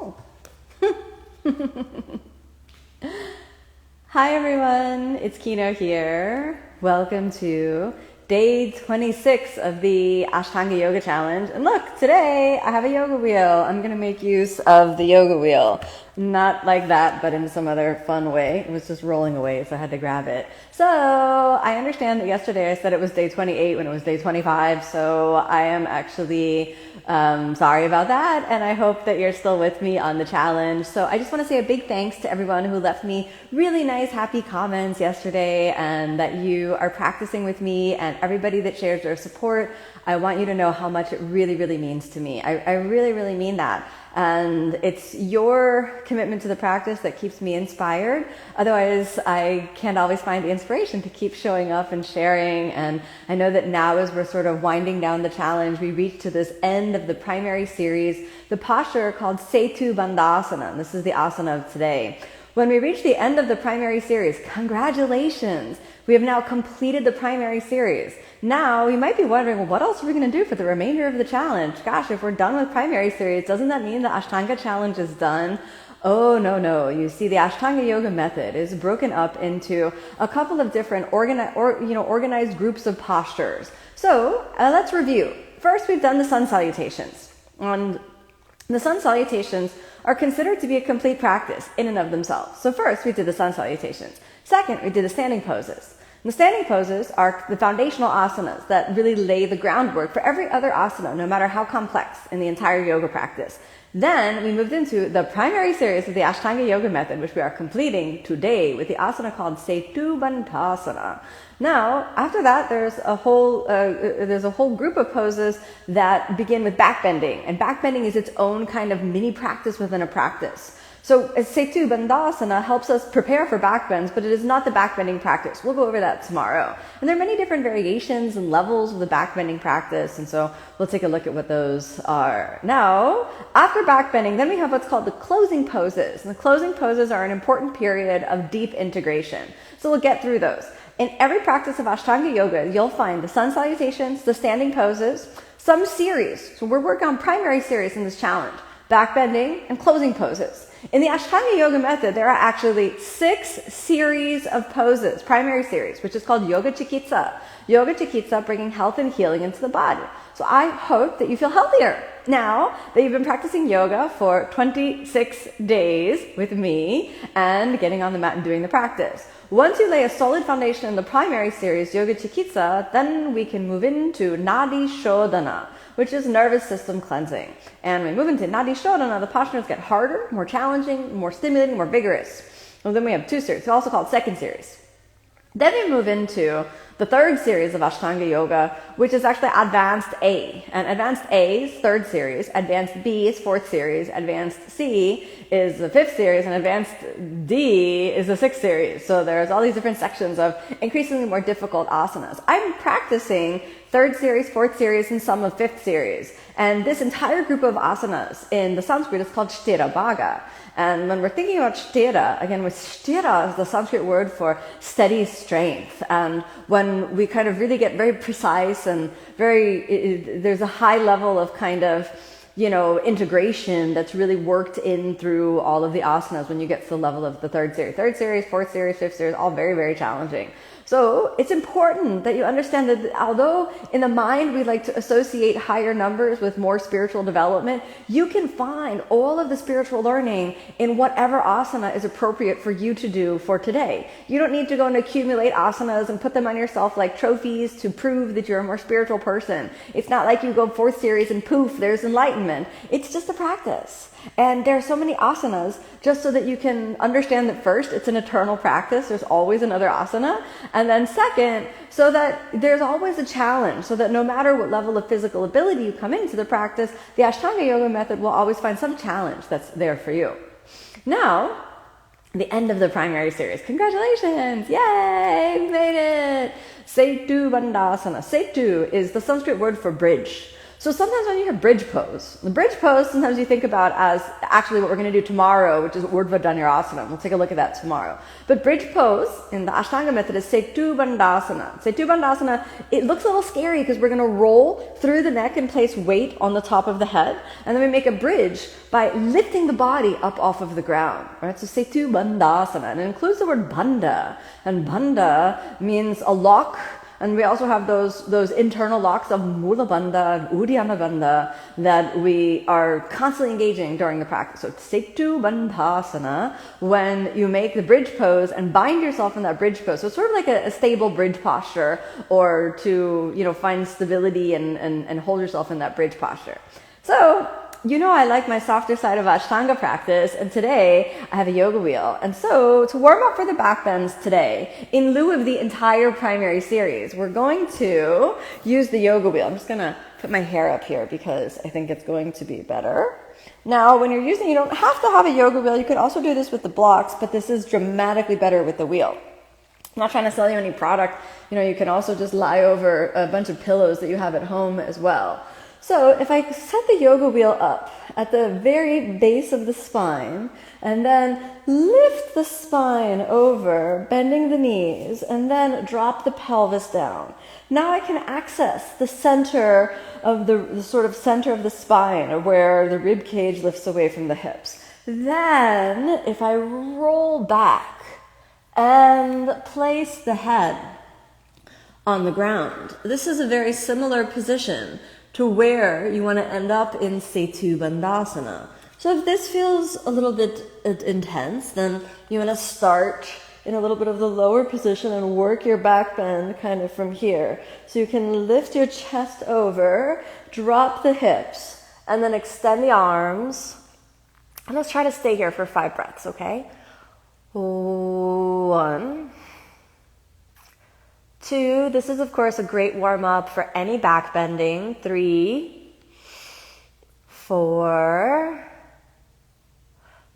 Oh. Hi everyone, it's Kino here. Welcome to day 26 of the Ashtanga Yoga Challenge. And look, today I have a yoga wheel. I'm going to make use of the yoga wheel. Not like that, but in some other fun way. It was just rolling away, so I had to grab it. So I understand that yesterday I said it was day 28 when it was day 25, so I am actually sorry about that, and I hope that you're still with me on the challenge. So I just want to say a big thanks to everyone who left me really nice, happy comments yesterday, and that you are practicing with me, and everybody that shares their support. I want you to know how much it really, really means to me. I really, really mean that. And it's your commitment to the practice that keeps me inspired. Otherwise, I can't always find the inspiration to keep showing up and sharing. And I know that now as we're sort of winding down the challenge, we reach to this end of the primary series, the posture called Setu Bandhasana. And this is the asana of today. When we reach the end of the primary series, congratulations! We have now completed the primary series. Now, you might be wondering, well, what else are we going to do for the remainder of the challenge? Gosh, if we're done with primary series, doesn't that mean the Ashtanga challenge is done? Oh, no. You see, the Ashtanga yoga method is broken up into a couple of different organized groups of postures. So, let's review. First, we've done the sun salutations. And the sun salutations are considered to be a complete practice in and of themselves. So first, we did the sun salutations. Second, we did the standing poses. And the standing poses are the foundational asanas that really lay the groundwork for every other asana, no matter how complex in the entire yoga practice. Then we moved into the primary series of the Ashtanga yoga method, which we are completing today with the asana called Setu Bandhasana. Now, after that, there's a whole group of poses that begin with backbending, and backbending is its own kind of mini practice within a practice. So Setu Bandhasana helps us prepare for backbends, but it is not the backbending practice. We'll go over that tomorrow. And there are many different variations and levels of the backbending practice, and so we'll take a look at what those are. Now, after backbending, then we have what's called the closing poses. And the closing poses are an important period of deep integration. So we'll get through those. In every practice of Ashtanga Yoga, you'll find the sun salutations, the standing poses, some series. So we're working on primary series in this challenge, backbending and closing poses. In the Ashtanga Yoga method, there are actually 6 series of poses, primary series, which is called Yoga Chikitsa. Yoga Chikitsa, bringing health and healing into the body. So I hope that you feel healthier now that you've been practicing yoga for 26 days with me and getting on the mat and doing the practice. Once you lay a solid foundation in the primary series, Yoga Chikitsa, then we can move into Nadi Shodhana, which is nervous system cleansing. And when we move into Nadi Shodhana, the postures get harder, more challenging, more stimulating, more vigorous. And then we have 2 series, also called second series. Then we move into the third series of Ashtanga Yoga, which is actually Advanced A. And Advanced A is third series, Advanced B is fourth series, Advanced C is the fifth series, and Advanced D is the sixth series. So there's all these different sections of increasingly more difficult asanas. I'm practicing third series, fourth series, and some of fifth series. And this entire group of asanas in the Sanskrit is called Sthira Bhaga. And when we're thinking about Sthira, again, with Sthira is the Sanskrit word for steady strength. And when we kind of really get very precise and there's a high level of kind of, integration that's really worked in through all of the asanas when you get to the level of the third series, fourth series, fifth series, all very, very challenging. So it's important that you understand that although in the mind we like to associate higher numbers with more spiritual development, you can find all of the spiritual learning in whatever asana is appropriate for you to do for today. You don't need to go and accumulate asanas and put them on yourself like trophies to prove that you're a more spiritual person. It's not like you go fourth series and poof, there's enlightenment. It's just a practice. And there are so many asanas just so that you can understand that first, it's an eternal practice. There's always another asana. And then second, so that there's always a challenge, so that no matter what level of physical ability you come into the practice, the Ashtanga Yoga method will always find some challenge that's there for you. Now, the end of the primary series. Congratulations! Yay! We made it! Setu Bandhasana. Setu is the Sanskrit word for bridge. So sometimes when you hear bridge pose, the bridge pose sometimes you think about as actually what we're going to do tomorrow, which is Urdhva Dhanurasana. We'll take a look at that tomorrow. But bridge pose in the Ashtanga method is Setu Bandhasana. Setu Bandhasana, it looks a little scary because we're going to roll through the neck and place weight on the top of the head. And then we make a bridge by lifting the body up off of the ground. Right? So Setu Bandhasana. And it includes the word bandha. And bandha means a lock. And we also have those internal locks of Mula Bandha and Uddiyana Bandha that we are constantly engaging during the practice. So Setu Bandhasana, when you make the bridge pose and bind yourself in that bridge pose. So it's sort of like a stable bridge posture, or to, find stability and hold yourself in that bridge posture. So, I like my softer side of Ashtanga practice, and today I have a yoga wheel. And so, to warm up for the back bends today, in lieu of the entire primary series, we're going to use the yoga wheel. I'm just going to put my hair up here because I think it's going to be better. Now, when you're using, you don't have to have a yoga wheel. You could also do this with the blocks, but this is dramatically better with the wheel. I'm not trying to sell you any product. You can also just lie over a bunch of pillows that you have at home as well. So if I set the yoga wheel up at the very base of the spine and then lift the spine over, bending the knees, and then drop the pelvis down, now I can access the center of the sort of center of the spine, where the rib cage lifts away from the hips. Then if I roll back and place the head on the ground, this is a very similar position to where you want to end up in Setu Bandhasana. So if this feels a little bit intense, then you want to start in a little bit of the lower position and work your back bend kind of from here. So you can lift your chest over, drop the hips, and then extend the arms. And let's try to stay here for 5 breaths, okay? 1, 2, this is of course a great warm-up for any back bending. 3, 4,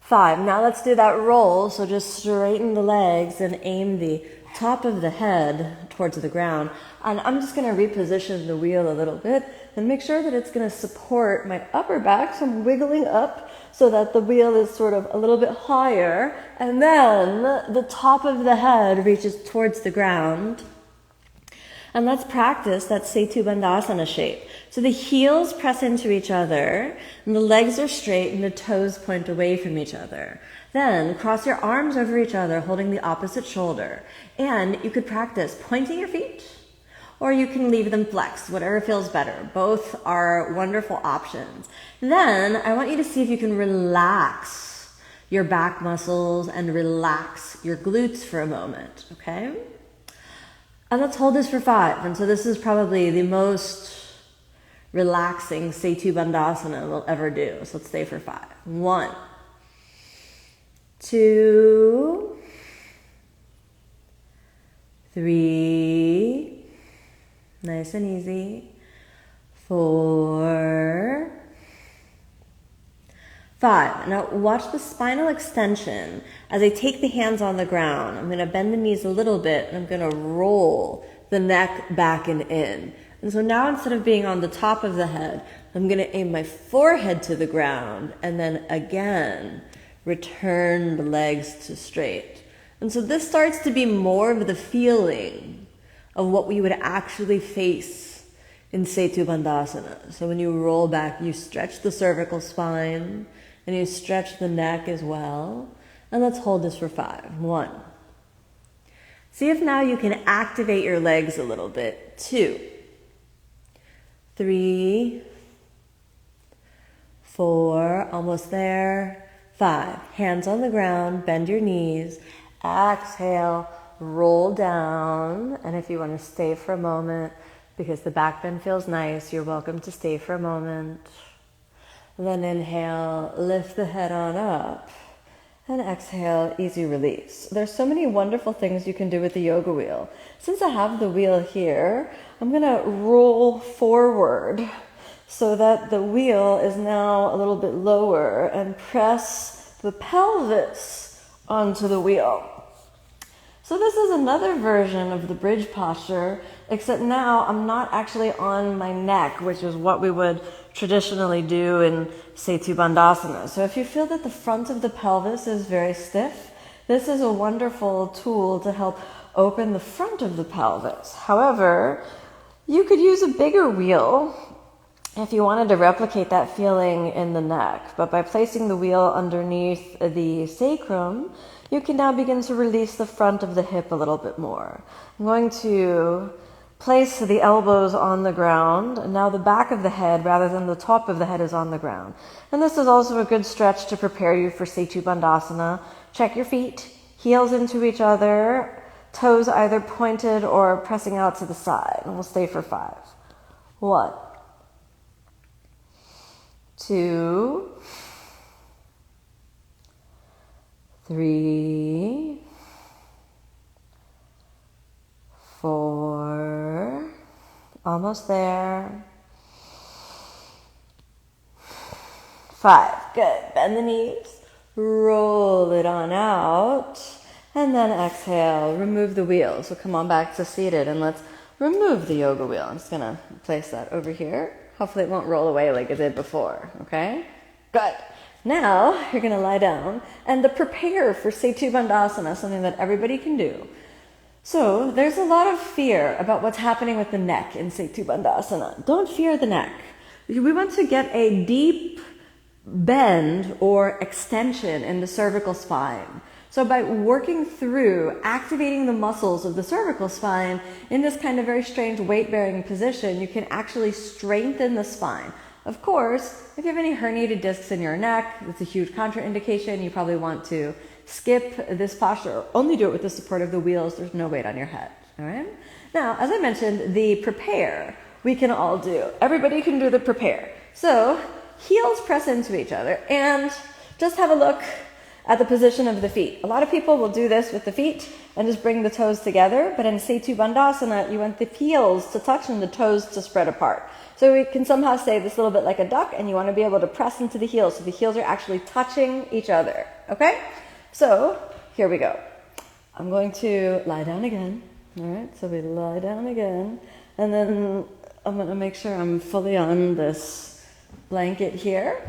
5. Now let's do that roll. So just straighten the legs and aim the top of the head towards the ground. And I'm just going to reposition the wheel a little bit and make sure that it's going to support my upper back. So I'm wiggling up so that the wheel is sort of a little bit higher. And then the top of the head reaches towards the ground. And let's practice that Setu Bandhasana shape. So the heels press into each other, and the legs are straight, and the toes point away from each other. Then cross your arms over each other, holding the opposite shoulder. And you could practice pointing your feet, or you can leave them flexed, whatever feels better. Both are wonderful options. Then I want you to see if you can relax your back muscles and relax your glutes for a moment, okay? And let's hold this for 5. And so this is probably the most relaxing Setu Bandhasana we'll ever do. So let's stay for 5. 1, 2, 3, nice and easy, 4, 5. Now watch the spinal extension as I take the hands on the ground. I'm going to bend the knees a little bit, and I'm going to roll the neck back and in. And so now, instead of being on the top of the head, I'm going to aim my forehead to the ground and then again return the legs to straight. And so this starts to be more of the feeling of what we would actually face in Setu Bandhasana. So when you roll back, you stretch the cervical spine, and you stretch the neck as well. And let's hold this for 5. 1. See if now you can activate your legs a little bit. 2, 3, 4, almost there. 5, hands on the ground, bend your knees, exhale, roll down. And if you want to stay for a moment, because the back bend feels nice, you're welcome to stay for a moment. Then inhale, lift the head on up, and exhale, easy release. There's so many wonderful things you can do with the yoga wheel. Since I have the wheel here, I'm going to roll forward so that the wheel is now a little bit lower and press the pelvis onto the wheel. So this is another version of the bridge posture, except now I'm not actually on my neck, which is what we would traditionally do in Setu Bandhasana. So if you feel that the front of the pelvis is very stiff, this is a wonderful tool to help open the front of the pelvis. However, you could use a bigger wheel if you wanted to replicate that feeling in the neck. But by placing the wheel underneath the sacrum, you can now begin to release the front of the hip a little bit more. I'm going to place the elbows on the ground, and now the back of the head rather than the top of the head is on the ground. And this is also a good stretch to prepare you for Setu Bandhasana. Check your feet, heels into each other, toes either pointed or pressing out to the side. And we'll stay for 5. 1, 2, 3, 4, almost there. 5, good. Bend the knees, roll it on out, and then exhale, remove the wheel. So come on back to seated and let's remove the yoga wheel. I'm just gonna place that over here. Hopefully it won't roll away like it did before, okay? Good. Now you're gonna lie down and to prepare for Setu Bandhasana, something that everybody can do. So there's a lot of fear about what's happening with the neck in Setu Bandhasana. Don't fear the neck. We want to get a deep bend or extension in the cervical spine. So by working through activating the muscles of the cervical spine in this kind of very strange weight-bearing position, you can actually strengthen the spine. Of course, if you have any herniated discs in your neck, it's a huge contraindication. You probably want to skip this posture or only do it with the support of the wheels. There's no weight on your head, all right? Now, as I mentioned, the prepare we can all do. Everybody can do the prepare. So heels press into each other and just have a look at the position of the feet. A lot of people will do this with the feet and just bring the toes together, but in Setu Bandhasana, you want the heels to touch and the toes to spread apart. So we can somehow say this a little bit like a duck, and you want to be able to press into the heels so the heels are actually touching each other, okay? So here we go. I'm going to lie down again, all right? So we lie down again, and then I'm going to make sure I'm fully on this blanket here.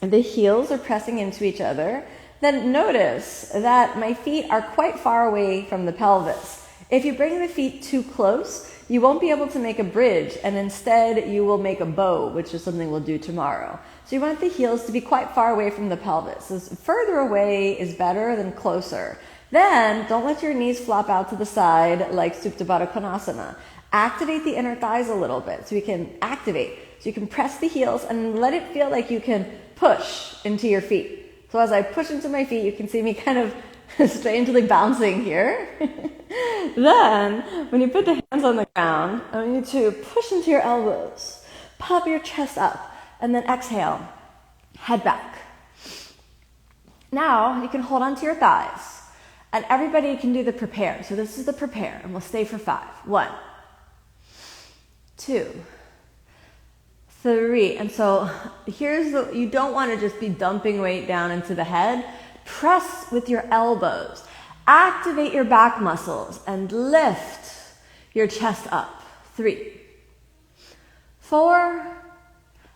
And the heels are pressing into each other. Then notice that my feet are quite far away from the pelvis. If you bring the feet too close, you won't be able to make a bridge, and instead you will make a bow, which is something we'll do tomorrow. So you want the heels to be quite far away from the pelvis. So further away is better than closer. Then don't let your knees flop out to the side like Supta Baddha Konasana. Activate the inner thighs a little bit so you can activate. So you can press the heels and let it feel like you can push into your feet. So as I push into my feet, you can see me kind of strangely bouncing here. Then, when you put the hands on the ground, I want you to push into your elbows, pop your chest up, and then exhale, head back. Now, you can hold onto your thighs, and everybody can do the prepare. So this is the prepare, and we'll stay for 5. 1, 2, 3. And so you don't want to just be dumping weight down into the head. Press with your elbows. Activate your back muscles and lift your chest up. 3, 4,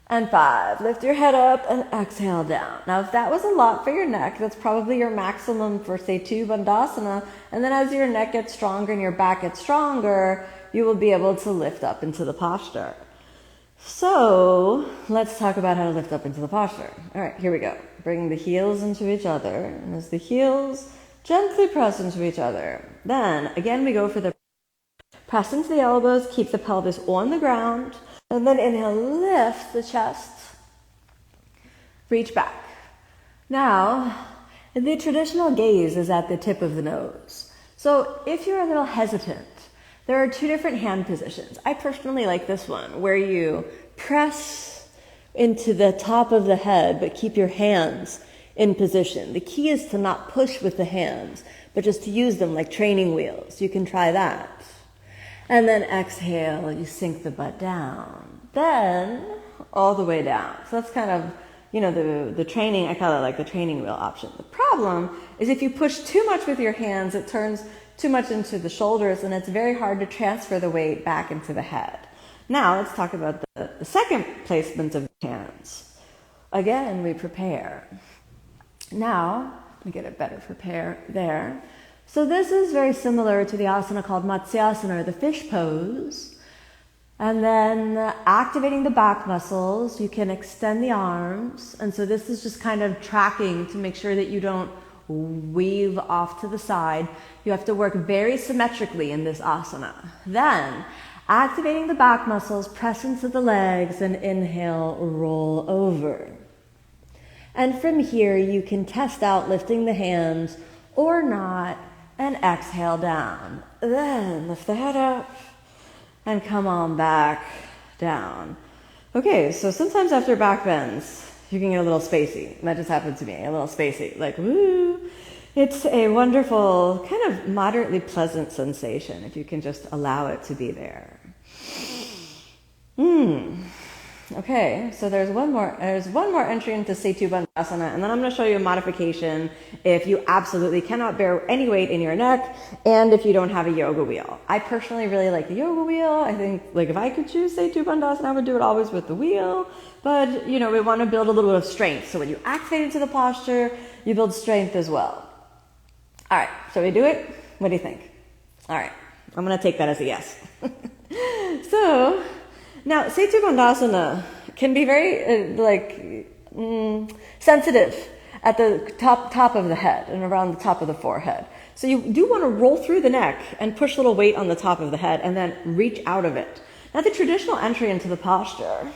and 5. Lift your head up and exhale down. Now, if that was a lot for your neck, that's probably your maximum for Setu Bandhasana. And then as your neck gets stronger and your back gets stronger, you will be able to lift up into the posture. So let's talk about how to lift up into the posture. All right, here we go. Bring the heels into each other. And as the heels gently press into each other, then again we go for the press into the elbows, keep the pelvis on the ground, and then inhale, lift the chest, reach back. Now, the traditional gaze is at the tip of the nose. So if you're a little hesitant, there are 2 different hand positions. I personally like this one, where you press into the top of the head, but keep your hands in position. The key is to not push with the hands, but just to use them like training wheels. You can try that. And then exhale, you sink the butt down. Then all the way down. So that's kind of, the training, I call it like the training wheel option. The problem is if you push too much with your hands, it turns too much into the shoulders, and it's very hard to transfer the weight back into the head. Now let's talk about the second placement of the hands. Again, we prepare. Now, let me get it better prepare there. So this is very similar to the asana called Matsyasana, or the fish pose. And then activating the back muscles, you can extend the arms. And so this is just kind of tracking to make sure that you don't weave off to the side. You have to work very symmetrically in this asana. Then, activating the back muscles, press into the legs, and inhale, roll over. And from here, you can test out lifting the hands or not, and exhale down. Then lift the head up and come on back down. Okay, so sometimes after back bends, you can get a little spacey. That just happened to me, a little spacey, like woo. It's a wonderful, kind of moderately pleasant sensation if you can just allow it to be there. Okay, so there's one more entry into Setu Bandhasana, and then I'm going to show you a modification if you absolutely cannot bear any weight in your neck and if you don't have a yoga wheel. I personally really like the yoga wheel. I think like if I could choose Setu Bandhasana, I would do it always with the wheel. But, we want to build a little bit of strength. So when you activate into the posture, you build strength as well. All right, shall we do it? What do you think? All right, I'm going to take that as a yes. So, now, Setu Bandhasana can be very, sensitive at the top of the head and around the top of the forehead. So you do want to roll through the neck and push a little weight on the top of the head and then reach out of it. Now, the traditional entry into the posture,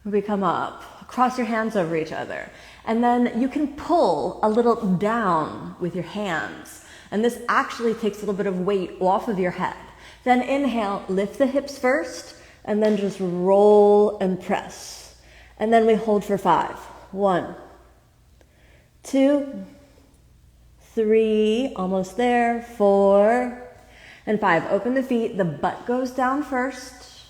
we come up, cross your hands over each other, and then you can pull a little down with your hands. And this actually takes a little bit of weight off of your head. Then inhale, lift the hips first, and then just roll and press. And then we hold for 5. 1, 2, 3, almost there, 4, and 5. Open the feet, the butt goes down first,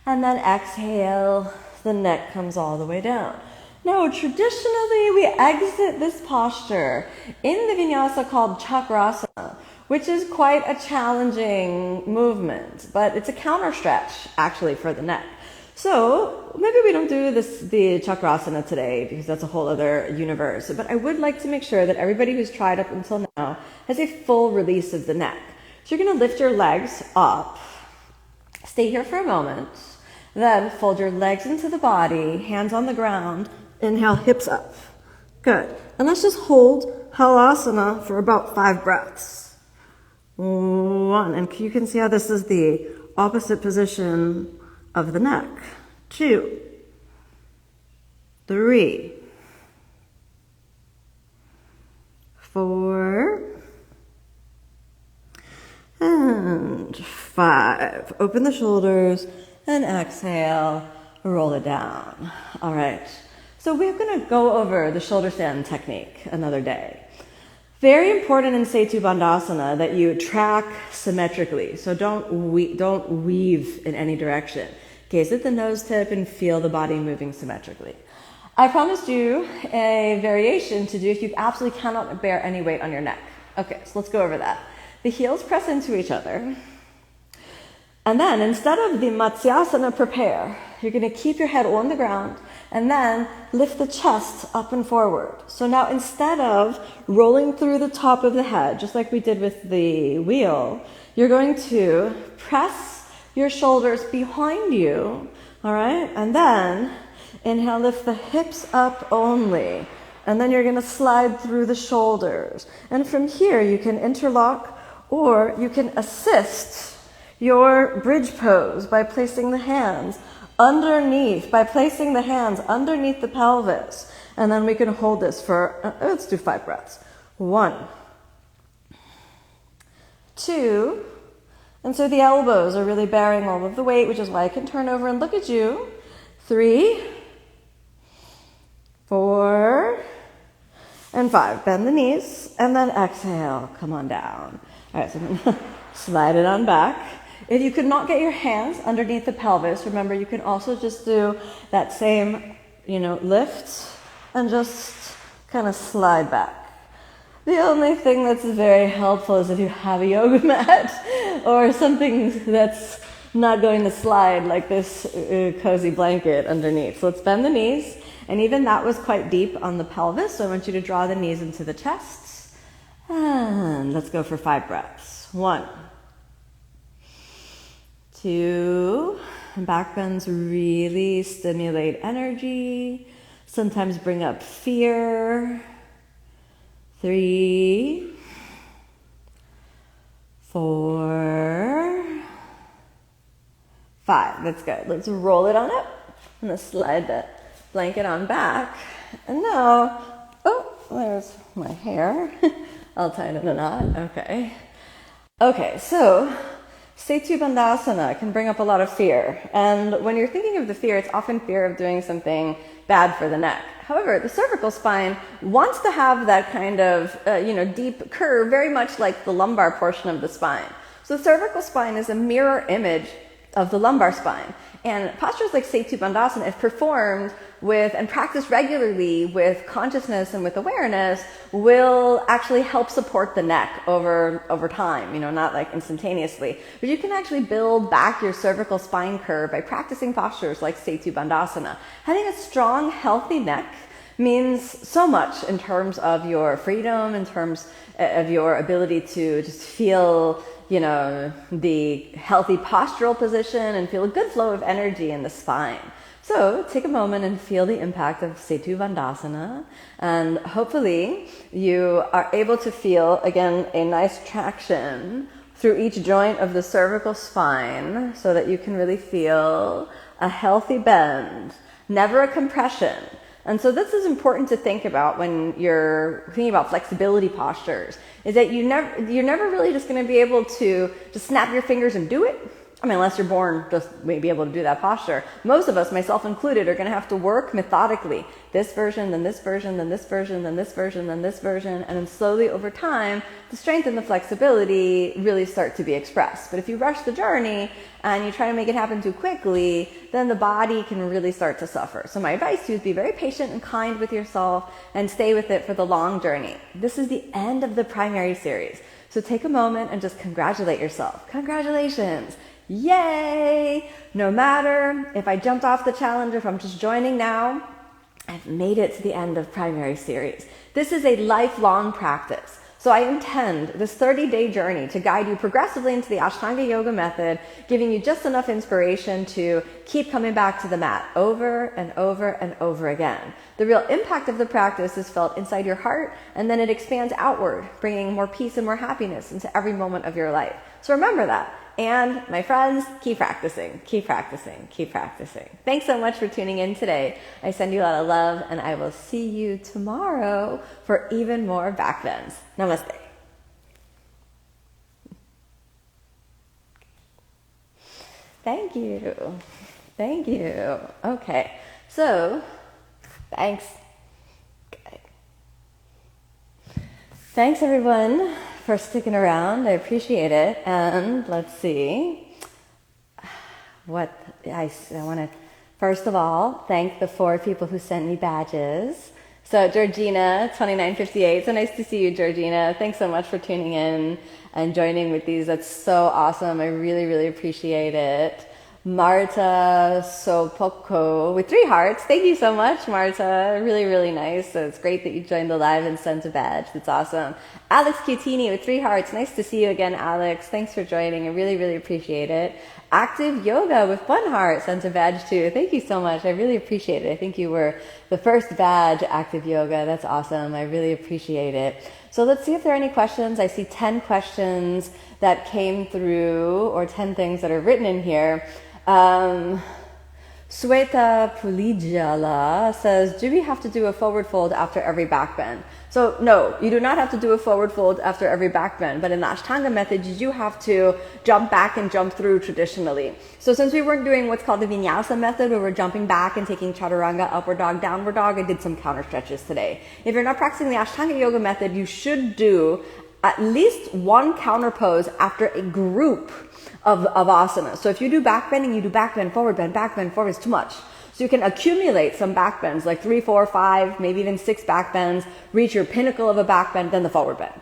and then exhale, the neck comes all the way down. Now, traditionally, we exit this posture in the vinyasa called chakrasana, which is quite a challenging movement, but it's a counter stretch, actually, for the neck. So maybe we don't do the chakrasana today because that's a whole other universe, but I would like to make sure that everybody who's tried up until now has a full release of the neck. So you're going to lift your legs up, stay here for a moment, then fold your legs into the body, hands on the ground, inhale, hips up. Good. And let's just hold halasana for about 5 breaths. 1, and you can see how this is the opposite position of the neck. 2, 3, 4, and 5. Open the shoulders and exhale, roll it down. All right. So we're going to go over the shoulder stand technique another day. Very important in Setu Bandhasana that you track symmetrically. So don't weave in any direction. Gaze at the nose tip and feel the body moving symmetrically. I promised you a variation to do if you absolutely cannot bear any weight on your neck. Okay, so let's go over that. The heels press into each other. And then instead of the Matsyasana prepare, you're going to keep your head on the ground and then lift the chest up and forward. So now instead of rolling through the top of the head, just like we did with the wheel, you're going to press your shoulders behind you, all right? And then inhale, lift the hips up only. And then you're going to slide through the shoulders. And from here, you can interlock or you can assist your bridge pose by placing the hands underneath the pelvis. And then we can hold this for, let's do 5 breaths. 1, 2, and so the elbows are really bearing all of the weight, which is why I can turn over and look at you. 3, 4, and 5. Bend the knees, and then exhale, come on down. All right, so I'm gonna slide it on back. If you could not get your hands underneath the pelvis, remember you can also just do that same, lift and just kind of slide back. The only thing that's very helpful is if you have a yoga mat or something that's not going to slide, like this cozy blanket underneath. So let's bend the knees, and even that was quite deep on the pelvis, so I want you to draw the knees into the chest. And let's go for 5 breaths. 1, 2, and back bends really stimulate energy, sometimes bring up fear. 3, 4, 5. That's good. Let's roll it on up. I'm going to slide the blanket on back. And now, oh, there's my hair. I'll tie it in a knot. Okay. Okay, so Setu Bandhasana can bring up a lot of fear. And when you're thinking of the fear, it's often fear of doing something bad for the neck. However, the cervical spine wants to have that kind of, deep curve, very much like the lumbar portion of the spine. So the cervical spine is a mirror image of the lumbar spine. And postures like Setu Bandhasana, if performed with and practiced regularly with consciousness and with awareness, will actually help support the neck over time, not like instantaneously. But you can actually build back your cervical spine curve by practicing postures like Setu Bandhasana. Having a strong, healthy neck means so much in terms of your freedom, in terms of your ability to just feel the healthy postural position and feel a good flow of energy in the spine. So take a moment and feel the impact of Setu Bandhasana, and hopefully you are able to feel, again, a nice traction through each joint of the cervical spine so that you can really feel a healthy bend, never a compression. And so this is important to think about when you're thinking about flexibility postures, is that you're never really just going to be able to just snap your fingers and do it. I mean, unless you're born just maybe able to do that posture. Most of us, myself included, are going to have to work methodically. This version, then this version, then this version, then this version, then this version, and then slowly over time, the strength and the flexibility really start to be expressed. But if you rush the journey and you try to make it happen too quickly, then the body can really start to suffer. So my advice to you is be very patient and kind with yourself and stay with it for the long journey. This is the end of the primary series. So take a moment and just congratulate yourself. Congratulations. Yay! No matter if I jumped off the challenge, if I'm just joining now, I've made it to the end of primary series. This is a lifelong practice. So I intend this 30-day journey to guide you progressively into the Ashtanga Yoga method, giving you just enough inspiration to keep coming back to the mat over and over and over again. The real impact of the practice is felt inside your heart, and then it expands outward, bringing more peace and more happiness into every moment of your life. So remember that. And my friends, keep practicing, keep practicing, keep practicing. Thanks so much for tuning in today. I send you a lot of love, and I will see you tomorrow for even more back bends. Namaste. Thank you. Thank you. Okay. So, thanks. Okay. Thanks everyone for sticking around. I appreciate it. And let's see what I want to, first of all, thank the 4 people who sent me badges. So Georgina, 2958. So nice to see you, Georgina. Thanks so much for tuning in and joining with these. That's so awesome. I really, really appreciate it. Marta Sopoko with 3 hearts. Thank you so much, Marta. Really, really nice. So it's great that you joined the live and sent a badge. That's awesome. Alex Cutini with 3 hearts. Nice to see you again, Alex. Thanks for joining. I really, really appreciate it. Active Yoga with 1 heart sent a badge too. Thank you so much. I really appreciate it. I think you were the first badge, Active Yoga. That's awesome. I really appreciate it. So let's see if there are any questions. I see 10 questions that came through, or 10 things that are written in here. Sweta Pulijala says, do we have to do a forward fold after every back bend? So no, you do not have to do a forward fold after every back bend, but in the Ashtanga method, you do have to jump back and jump through traditionally. So since we weren't doing what's called the vinyasa method, where we're jumping back and taking chaturanga, upward dog, downward dog, I did some counter stretches today. If you're not practicing the Ashtanga yoga method, you should do at least 1 counter pose after a group of asanas. So if you do back bending, you do back bend, forward, it's too much. So you can accumulate some back bends, like 3, 4, 5, maybe even 6 back bends, reach your pinnacle of a back bend, then the forward bend.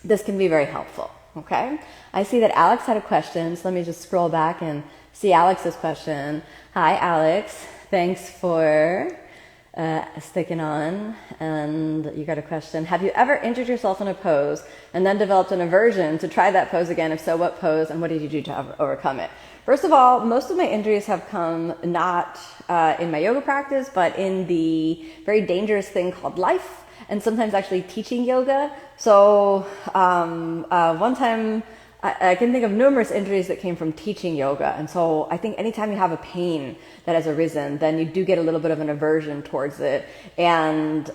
This can be very helpful, okay? I see that Alex had a question, so let me just scroll back and see Alex's question. Hi, Alex. Thanks for sticking on. And you got a question. Have you ever injured yourself in a pose and then developed an aversion to try that pose again? If so, what pose and what did you do to overcome it? First of all, most of my injuries have come not in my yoga practice, but in the very dangerous thing called life, and sometimes actually teaching yoga. So one time, I can think of numerous injuries that came from teaching yoga. And so I think anytime you have a pain that has arisen, then you do get a little bit of an aversion towards it. And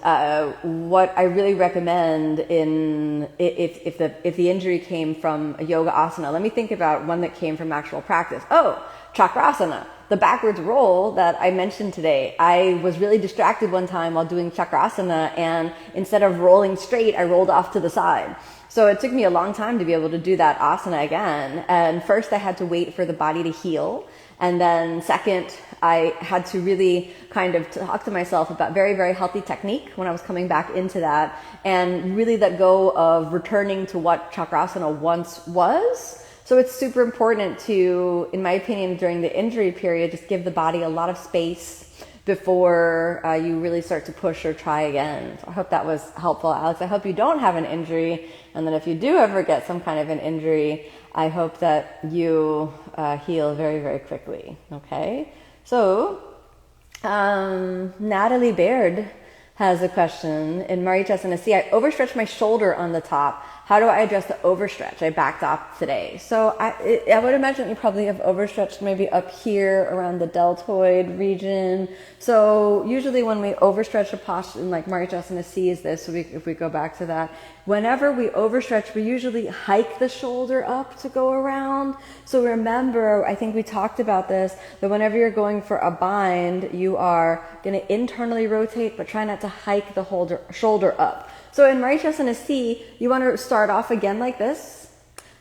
what I really recommend if the injury came from a yoga asana, let me think about one that came from actual practice. Oh, chakrasana, the backwards roll that I mentioned today. I was really distracted one time while doing chakrasana, and instead of rolling straight, I rolled off to the side. So it took me a long time to be able to do that asana again. And first I had to wait for the body to heal. And then second, I had to really kind of talk to myself about very, very healthy technique when I was coming back into that, and really let go of returning to what chakrasana once was. So it's super important to, in my opinion, during the injury period, just give the body a lot of space before you really start to push or try again. So I hope that was helpful, Alex. I hope you don't have an injury, and that if you do ever get some kind of an injury, I hope that you heal very, very quickly, okay? So, Natalie Baird has a question. In Marichasana C, I overstretched my shoulder on the top. How do I address the overstretch? I backed off today. So I would imagine you probably have overstretched maybe up here around the deltoid region. So usually when we overstretch a posture, like Marichasana C is this, so if we go back to that, whenever we overstretch, we usually hike the shoulder up to go around. So remember, I think we talked about this, that whenever you're going for a bind, you are going to internally rotate, but try not to hike the shoulder up. So in Marichasana C, you want to start off again like this.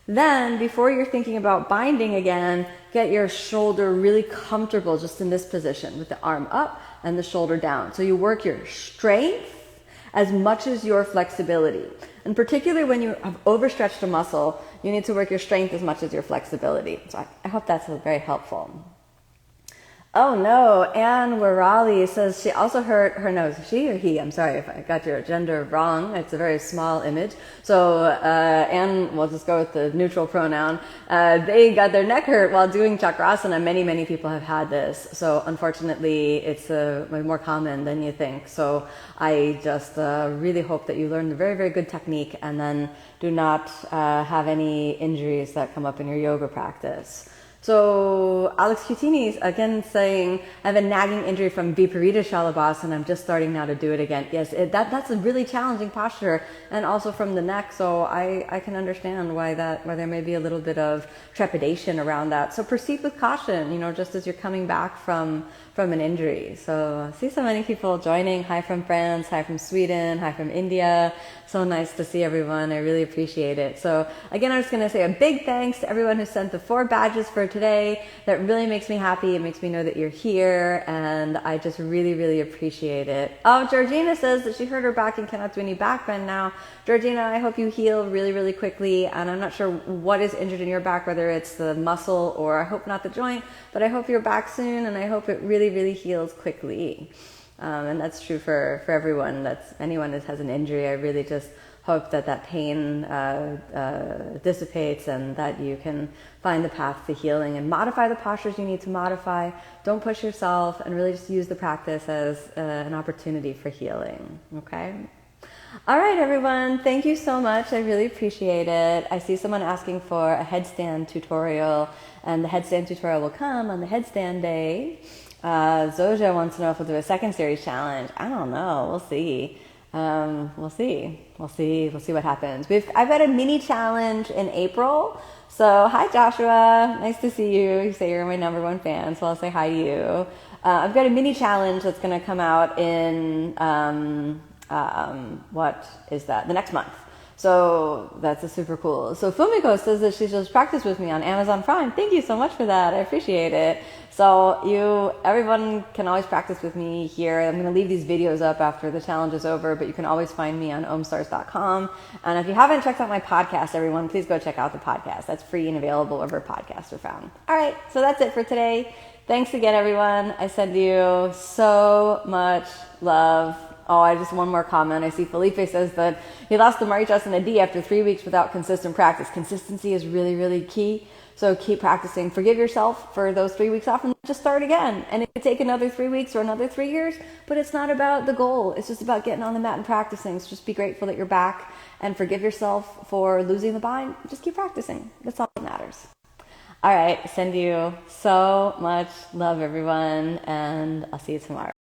Then, before you're thinking about binding again, get your shoulder really comfortable just in this position with the arm up and the shoulder down. So you work your strength as much as your flexibility. And particularly when you have overstretched a muscle, you need to work your strength as much as your flexibility. So I hope that's very helpful. Oh no, Anne Warali says she also hurt her nose. She or he? I'm sorry if I got your gender wrong. It's a very small image. So Anne, we'll just go with the neutral pronoun. They got their neck hurt while doing chakrasana. Many people have had this. So unfortunately, it's more common than you think. So I just really hope that you learn the very, very good technique and then do not have any injuries that come up in your yoga practice. So Alex Cutini is again saying, I have a nagging injury from Viparita Shalabhasana and I'm just starting now to do it again. Yes, that's a really challenging posture, and also from the neck. So I can understand why there may be a little bit of trepidation around that. So proceed with caution, just as you're coming back from an injury. So I see so many people joining. Hi from France, hi from Sweden, hi from India. So nice to see everyone. I really appreciate it. So again, I'm just going to say a big thanks to everyone who sent the 4 badges for today. That really makes me happy. It makes me know that you're here, and I just really, really appreciate it. Oh, Georgina says that she hurt her back and cannot do any back bend now. Georgina, I hope you heal really, really quickly, and I'm not sure what is injured in your back, whether it's the muscle or I hope not the joint, but I hope you're back soon, and I hope it really, really heals quickly. And that's true for everyone. That's anyone that has an injury. I really just hope that pain dissipates and that you can find the path to healing and modify the postures you need to modify. Don't push yourself, and really just use the practice as an opportunity for healing. Okay? All right, everyone. Thank you so much. I really appreciate it. I see someone asking for a headstand tutorial, and the headstand tutorial will come on the headstand day. Zoja wants to know if we'll do a second series challenge. I don't know. We'll see. We'll see what happens. I've got a mini challenge in April. So hi, Joshua. Nice to see you. You say you're my #1 fan, so I'll say hi to you. I've got a mini challenge that's going to come out in, what is that? The next month. So that's a super cool. So Fumiko says that she just practiced with me on Amazon Prime. Thank you so much for that. I appreciate it. So everyone can always practice with me here. I'm going to leave these videos up after the challenge is over, but you can always find me on omstars.com. And if you haven't checked out my podcast, everyone, please go check out the podcast. That's free and available wherever podcasts are found. All right, so that's it for today. Thanks again, everyone. I send you so much love. Oh, one more comment. I see Felipe says that he lost the March and a D after 3 weeks without consistent practice. Consistency is really, really key. So keep practicing. Forgive yourself for those 3 weeks off and just start again. And it could take another 3 weeks or another 3 years, but it's not about the goal. It's just about getting on the mat and practicing. So just be grateful that you're back and forgive yourself for losing the bind. Just keep practicing. That's all that matters. All right. Send you so much love, everyone. And I'll see you tomorrow.